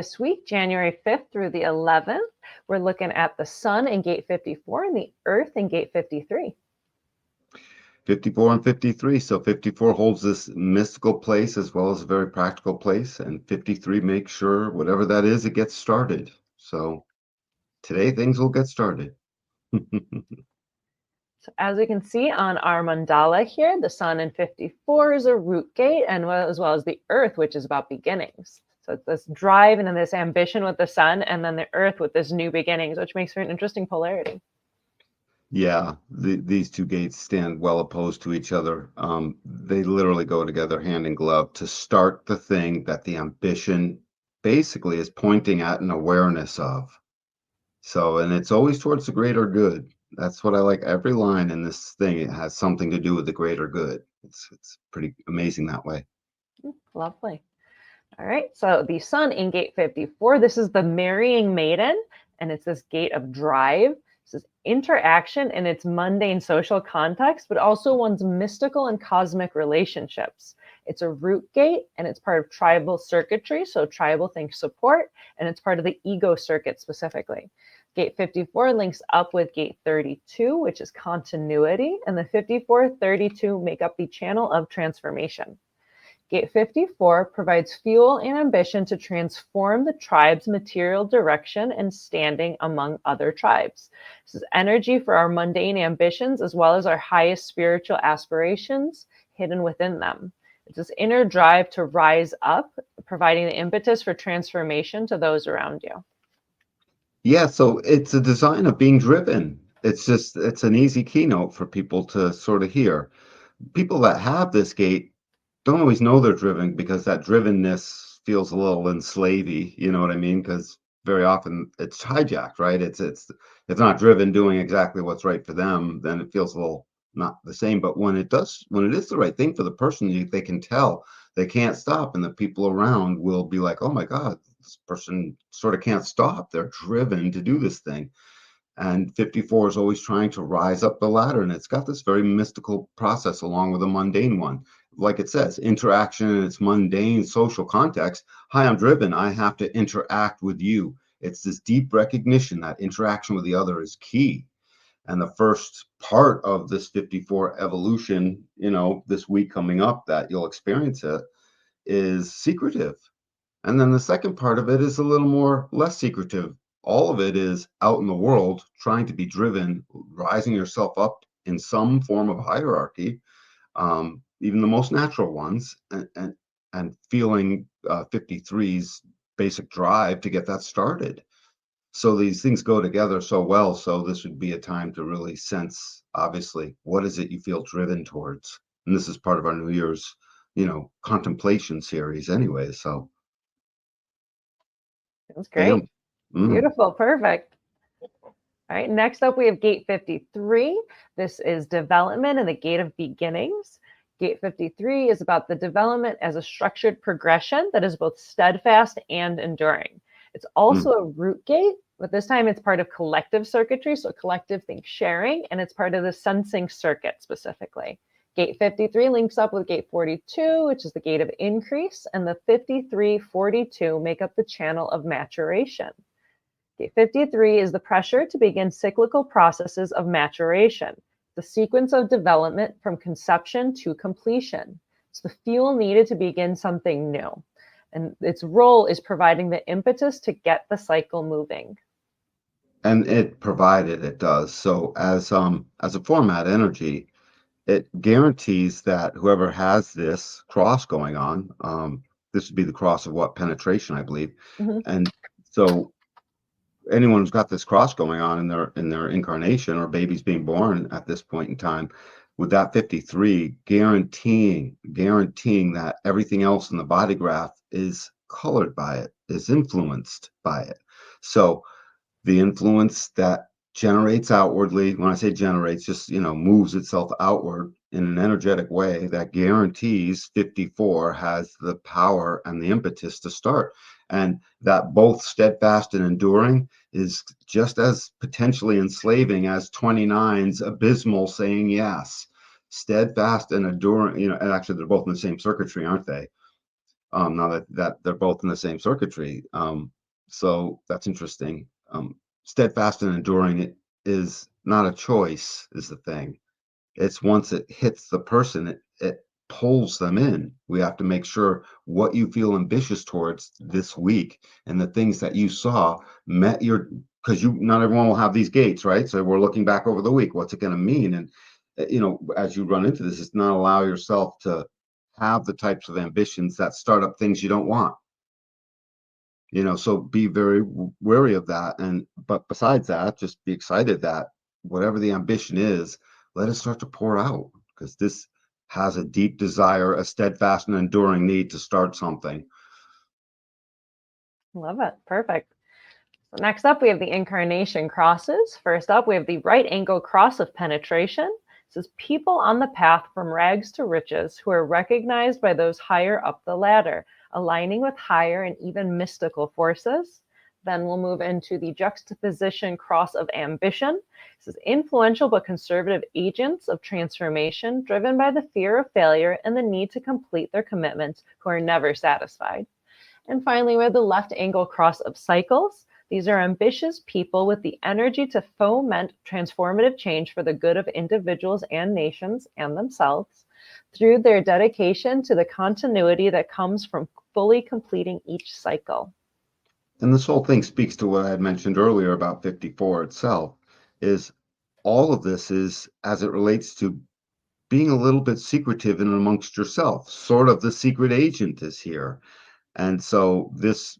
This week, January 5th through the 11th, we're looking at the Sun in gate 54 and the Earth in gate 53. 54 and 53. So 54 holds this mystical place as well as a very practical place, and 53 makes sure whatever that is, it gets started. So today things will get started. So as we can see on our mandala here, the Sun in 54 is a root gate, and as well as the Earth, which is about beginnings. So it's this drive and then this ambition with the Sun, and then the Earth with this new beginnings, which makes for an interesting polarity. Yeah, these two gates stand well opposed to each other. They literally go together hand in glove to start the thing that the ambition basically is pointing at an awareness of. So, and it's always towards the greater good. That's what I like. Every line in this thing, it has something to do with the greater good. It's pretty amazing that way. Lovely. All right, so the Sun in gate 54, this is the marrying maiden, and it's this gate of drive. This is interaction in its mundane social context, but also one's mystical and cosmic relationships. It's a root gate, and it's part of tribal circuitry, so tribal think support, and it's part of the ego circuit specifically. Gate 54 links up with gate 32, which is continuity, and the 54-32 make up the channel of transformation. Gate 54 provides fuel and ambition to transform the tribe's material direction and standing among other tribes. This is energy for our mundane ambitions as well as our highest spiritual aspirations hidden within them. It's this inner drive to rise up, providing the impetus for transformation to those around you. Yeah, so it's a design of being driven. It's an easy keynote for people to sort of hear. People that have this gate don't always know they're driven because that drivenness feels a little enslavey, you know what I mean? Because very often it's hijacked, right? It's not driven doing exactly what's right for them, then it feels a little not the same. But when it is the right thing for the person, they can tell they can't stop, and the people around will be like, "Oh my God, this person sort of can't stop. They're driven to do this thing." And 54 is always trying to rise up the ladder, and it's got this very mystical process along with a mundane one. Like it says, interaction in its mundane social context. Hi, I'm driven. I have to interact with you. It's this deep recognition that interaction with the other is key. And the first part of this 54 evolution, this week coming up that you'll experience it, is secretive. And then the second part of it is a little more less secretive. All of it is out in the world, trying to be driven, rising yourself up in some form of hierarchy, even the most natural ones, and feeling 53's basic drive to get that started. So these things go together so well. So this would be a time to really sense, obviously, what is it you feel driven towards? And this is part of our New Year's, contemplation series anyway. So That's bam. great. Beautiful. Perfect. All right, next up we have gate 53. This is development and the gate of beginnings. Gate 53 is about the development as a structured progression that is both steadfast and enduring. It's also a root gate, but this time it's part of collective circuitry, so collective think sharing, and it's part of the sensing circuit specifically. Gate 53 links up with gate 42, which is the gate of increase, and the 53-42 make up the channel of maturation. Gate 53 is the pressure to begin cyclical processes of maturation, the sequence of development from conception to completion. It's the fuel needed to begin something new. And its role is providing the impetus to get the cycle moving. And it does. So as a format energy, it guarantees that whoever has this cross going on, this would be the cross of what? Penetration, I believe. Mhm. And so anyone who's got this cross going on in their incarnation, or babies being born at this point in time, with that 53 guaranteeing that everything else in the body graph is colored by it, is influenced by it. So the influence that generates outwardly, when I say generates, just moves itself outward in an energetic way, that guarantees 54 has the power and the impetus to start. And that both steadfast and enduring is just as potentially enslaving as 29's abysmal saying yes. Steadfast and enduring, and actually they're both in the same circuitry, aren't they? Now that they're both in the same circuitry. So that's interesting. Steadfast and enduring it is not a choice, is the thing. It's once it hits the person, it pulls them in. We have to make sure what you feel ambitious towards this week and the things that you saw met your, because you not everyone will have these gates, right? So we're looking back over the week. What's it going to mean? And as you run into this, it's not allow yourself to have the types of ambitions that start up things you don't want. So be very wary of that. But besides that, just be excited that whatever the ambition is, let it start to pour out, because this has a deep desire, a steadfast and enduring need to start something. Love it. Perfect. So next up, we have the Incarnation Crosses. First up, we have the right angle cross of penetration. It says people on the path from rags to riches who are recognized by those higher up the ladder, aligning with higher and even mystical forces. Then we'll move into the juxtaposition cross of ambition. It says influential but conservative agents of transformation driven by the fear of failure and the need to complete their commitments who are never satisfied. And finally, we have the left angle cross of cycles. These are ambitious people with the energy to foment transformative change for the good of individuals and nations and themselves through their dedication to the continuity that comes from fully completing each cycle. And this whole thing speaks to what I had mentioned earlier about 54 itself, is all of this is as it relates to being a little bit secretive in amongst yourself. Sort of the secret agent is here. And so this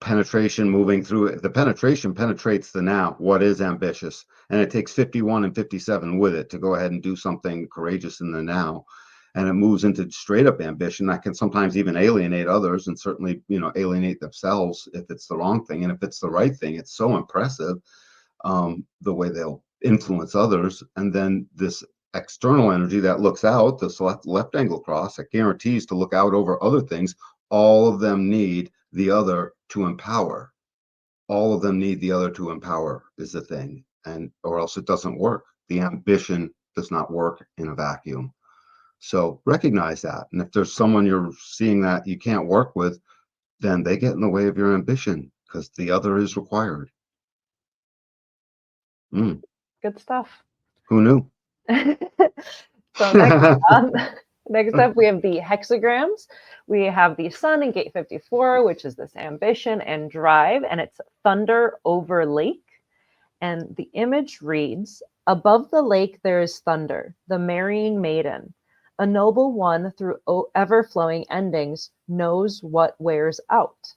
penetration moving through it, the penetration penetrates the now, what is ambitious. And it takes 51 and 57 with it to go ahead and do something courageous in the now. And it moves into straight up ambition that can sometimes even alienate others, and certainly, alienate themselves if it's the wrong thing. And if it's the right thing, it's so impressive, the way they'll influence others. And then this external energy that looks out, this left angle cross, that guarantees to look out over other things. All of them need the other to empower. All of them need the other to empower is the thing, and or else it doesn't work. The ambition does not work in a vacuum. So recognize that. And if there's someone you're seeing that you can't work with, then they get in the way of your ambition because the other is required. Good stuff. Who knew? So next up, we have the hexagrams. We have the sun in gate 54, which is this ambition and drive, and it's thunder over lake. And the image reads, above the lake there is thunder, the marrying maiden. A noble one through ever-flowing endings knows what wears out.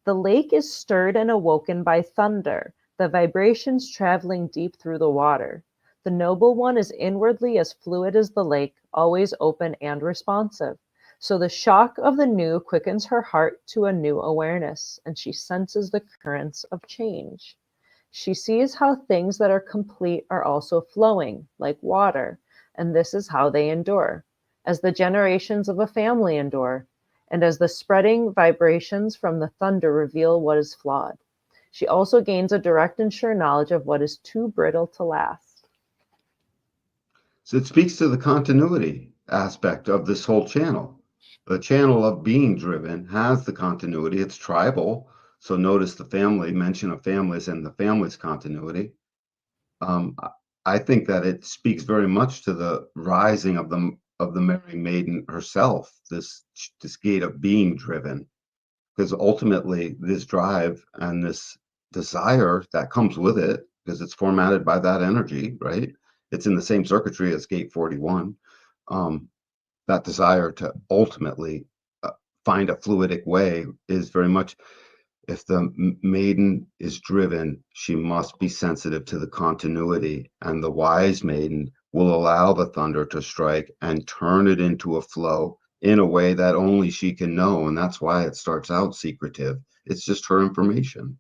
The lake is stirred and awoken by thunder, the vibrations traveling deep through the water. The noble one is inwardly as fluid as the lake, always open and responsive. So the shock of the new quickens her heart to a new awareness, and she senses the currents of change. She sees how things that are complete are also flowing, like water, and this is how they endure, as the generations of a family endure, and as the spreading vibrations from the thunder reveal what is flawed. She also gains a direct and sure knowledge of what is too brittle to last. So it speaks to the continuity aspect of this whole channel. The channel of being driven has the continuity. It's tribal. So notice the family, mention of families and the family's continuity. I think that it speaks very much to the rising of the marrying maiden herself, this gate of being driven, because ultimately this drive and this desire that comes with it, because it's formatted by that energy, right? It's in the same circuitry as gate 41. That desire to ultimately find a fluidic way is very much, if the maiden is driven, she must be sensitive to the continuity, and the wise maiden will allow the thunder to strike and turn it into a flow in a way that only she can know. And that's why it starts out secretive. It's just her information.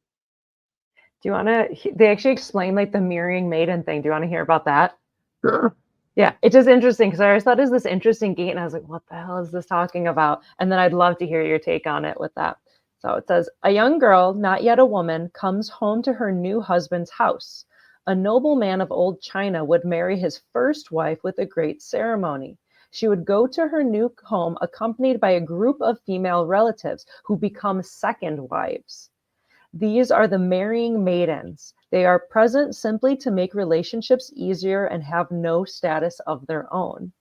Do you want to, they actually explain like the mirroring maiden thing. Do you want to hear about that? Sure. Yeah, it's just interesting because I always thought it was this interesting gate, and I was like, what the hell is this talking about? And then I'd love to hear your take on it with that. So it says, a young girl, not yet a woman, comes home to her new husband's house. A noble man of old China would marry his first wife with a great ceremony. She would go to her new home accompanied by a group of female relatives who become second wives. These are the marrying maidens. They are present simply to make relationships easier and have no status of their own.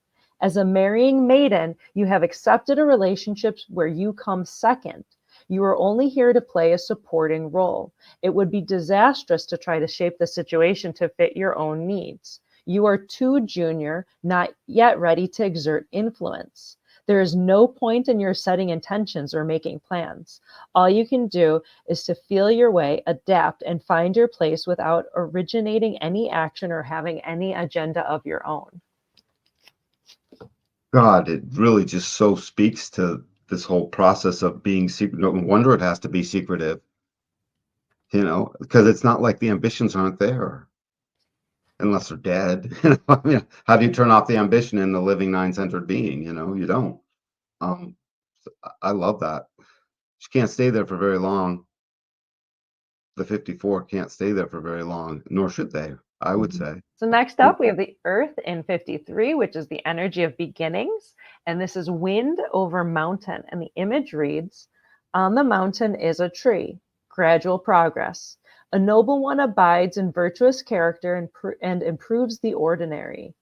As a marrying maiden, you have accepted a relationship where you come second. You are only here to play a supporting role. It would be disastrous to try to shape the situation to fit your own needs. You are too junior, not yet ready to exert influence. There is no point in your setting intentions or making plans. All you can do is to feel your way, adapt, and find your place without originating any action or having any agenda of your own. God, it really just so speaks to this whole process of being secret. No wonder it has to be secretive, because it's not like the ambitions aren't there unless they're dead. I mean, how do you turn off the ambition in the living nine-centered being? You don't. Um, I love that. She can't stay there for very long. The 54 can't stay there for very long, nor should they, I would say. So next up, we have the Earth in 53, which is the energy of beginnings. And this is wind over mountain. And the image reads, on the mountain is a tree, gradual progress. A noble one abides in virtuous character and improves the ordinary.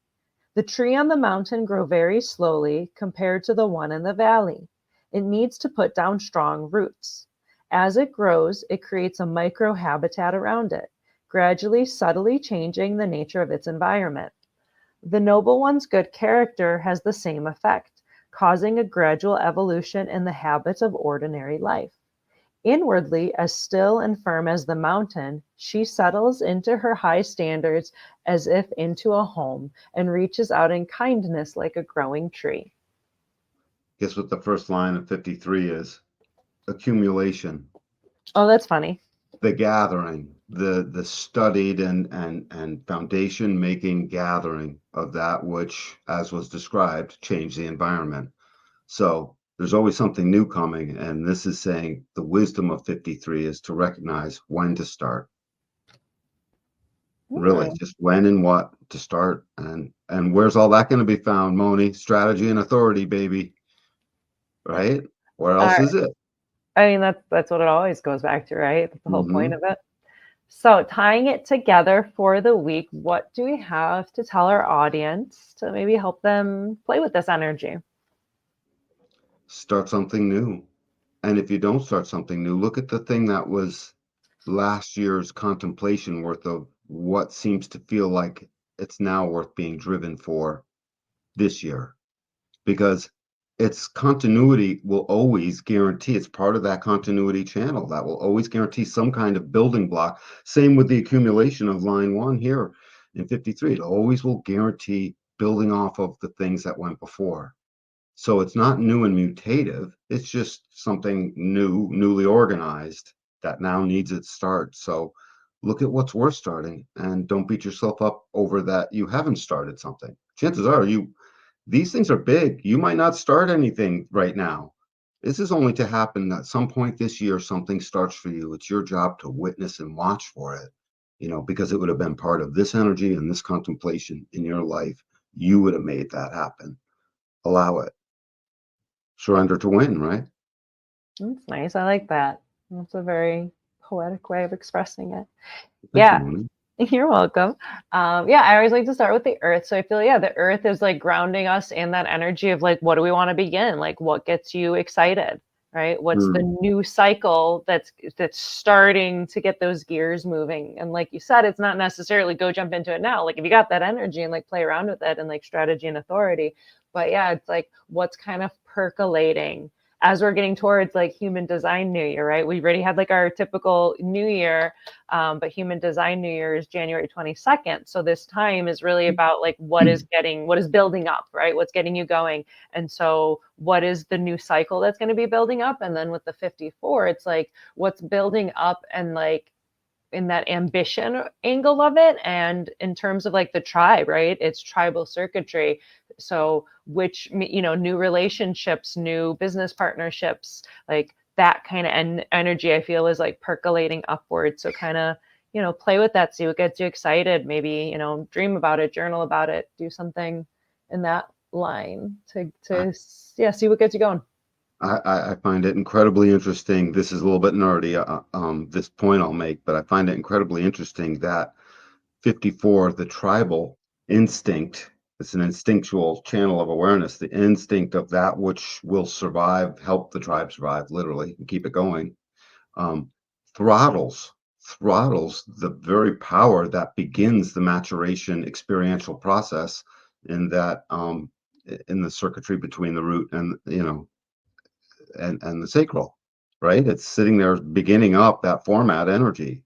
The tree on the mountain grows very slowly compared to the one in the valley. It needs to put down strong roots. As it grows, it creates a microhabitat around it, gradually, subtly changing the nature of its environment. The noble one's good character has the same effect, causing a gradual evolution in the habits of ordinary life. Inwardly, as still and firm as the mountain, she settles into her high standards as if into a home and reaches out in kindness like a growing tree. Guess what the first line of 53 is? Accumulation. Oh, that's funny. The gathering, the studied and foundation making gathering of that which, as was described, changed the environment. So there's always something new coming, and this is saying the wisdom of 53 is to recognize when to start. Really, just when and what to start, and where's all that going to be found, Moni? Strategy and authority, baby. Right? Where else is it? I mean, that's what it always goes back to, right? That's the whole point Mm-hmm. of it. So tying it together for the week, what do we have to tell our audience to maybe help them play with this energy? Start something new. And if you don't start something new, look at the thing that was last year's contemplation worth of what seems to feel like it's now worth being driven for this year. Because its continuity will always guarantee, it's part of that continuity channel that will always guarantee some kind of building block. Same with the accumulation of line 1 here in 53. It always will guarantee building off of the things that went before. So it's not new and mutative. It's just something new, newly organized that now needs its start. So look at what's worth starting and don't beat yourself up over that you haven't started something. Chances are these things are big. You might not start anything right now. This is only to happen at some point this year, something starts for you. It's your job to witness and watch for it, because it would have been part of this energy and this contemplation in your life. You would have made that happen. Allow it. Surrender to win, right? That's nice. I like that. That's a very poetic way of expressing it. Thank you, Yeah, Moni. you're welcome. Yeah, I always like to start with the earth. So I feel, yeah, the earth is like grounding us in that energy of like, what do we want to begin? Like, what gets you excited, right? What's the new cycle that's starting to get those gears moving? And like you said, it's not necessarily go jump into it now. Like if you got that energy and like play around with it and like strategy and authority, but yeah, it's like what's kind of percolating as we're getting towards like human design new year, right? We already had like our typical new year, but human design new year is January 22nd. So this time is really about like what is building up, right? What's getting you going. And so what is the new cycle that's going to be building up? And then with the 54, it's like what's building up and like in that ambition angle of it. And in terms of like the tribe, right? It's tribal circuitry. So which, new relationships, new business partnerships, like that kind of energy I feel is like percolating upwards. So kind of, play with that, see what gets you excited. Maybe, dream about it, journal about it, do something in that line to I, see what gets you going. I find it incredibly interesting. This is a little bit nerdy, this point I'll make, but I find it incredibly interesting that 54, the tribal instinct, it's an instinctual channel of awareness, the instinct of that which will survive, help the tribe survive, literally, and keep it going, um, throttles throttles the very power that begins the maturation experiential process in that in the circuitry between the root and and the sacral, right? It's sitting there beginning up that format energy.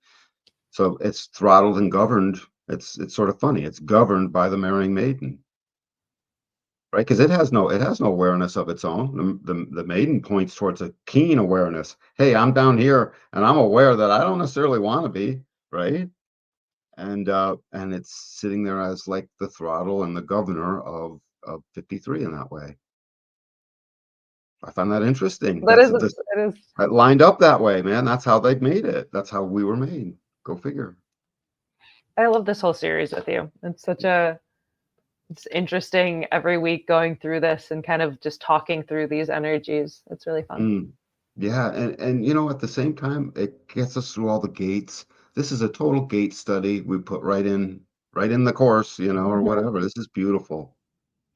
So it's throttled and governed. It's sort of funny. It's governed by the marrying maiden, right? Because it has no awareness of its own. The maiden points towards a keen awareness. Hey, I'm down here, and I'm aware that I don't necessarily want to be, right? And it's sitting there as like the throttle and the governor of 53 in that way. I find that interesting. That is, This it is. That lined up that way, man. That's how they've made it. That's how we were made. Go figure. I love this whole series with you. It's interesting every week going through this and kind of just talking through these energies. It's really fun. Yeah, and at the same time, it gets us through all the gates. This is a total gate study we put right in the course, or whatever. This is beautiful.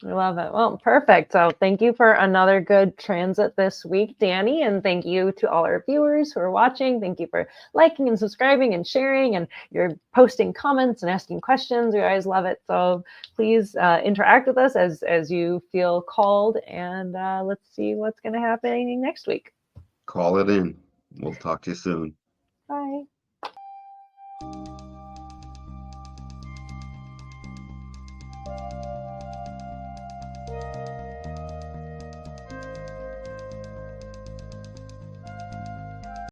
I love it. Well, perfect. So thank you for another good transit this week, Danny. And thank you to all our viewers who are watching. Thank you for liking and subscribing and sharing. And you're posting comments and asking questions. We always love it. So please interact with us as you feel called. And let's see what's going to happen next week. Call it in. We'll talk to you soon. Bye.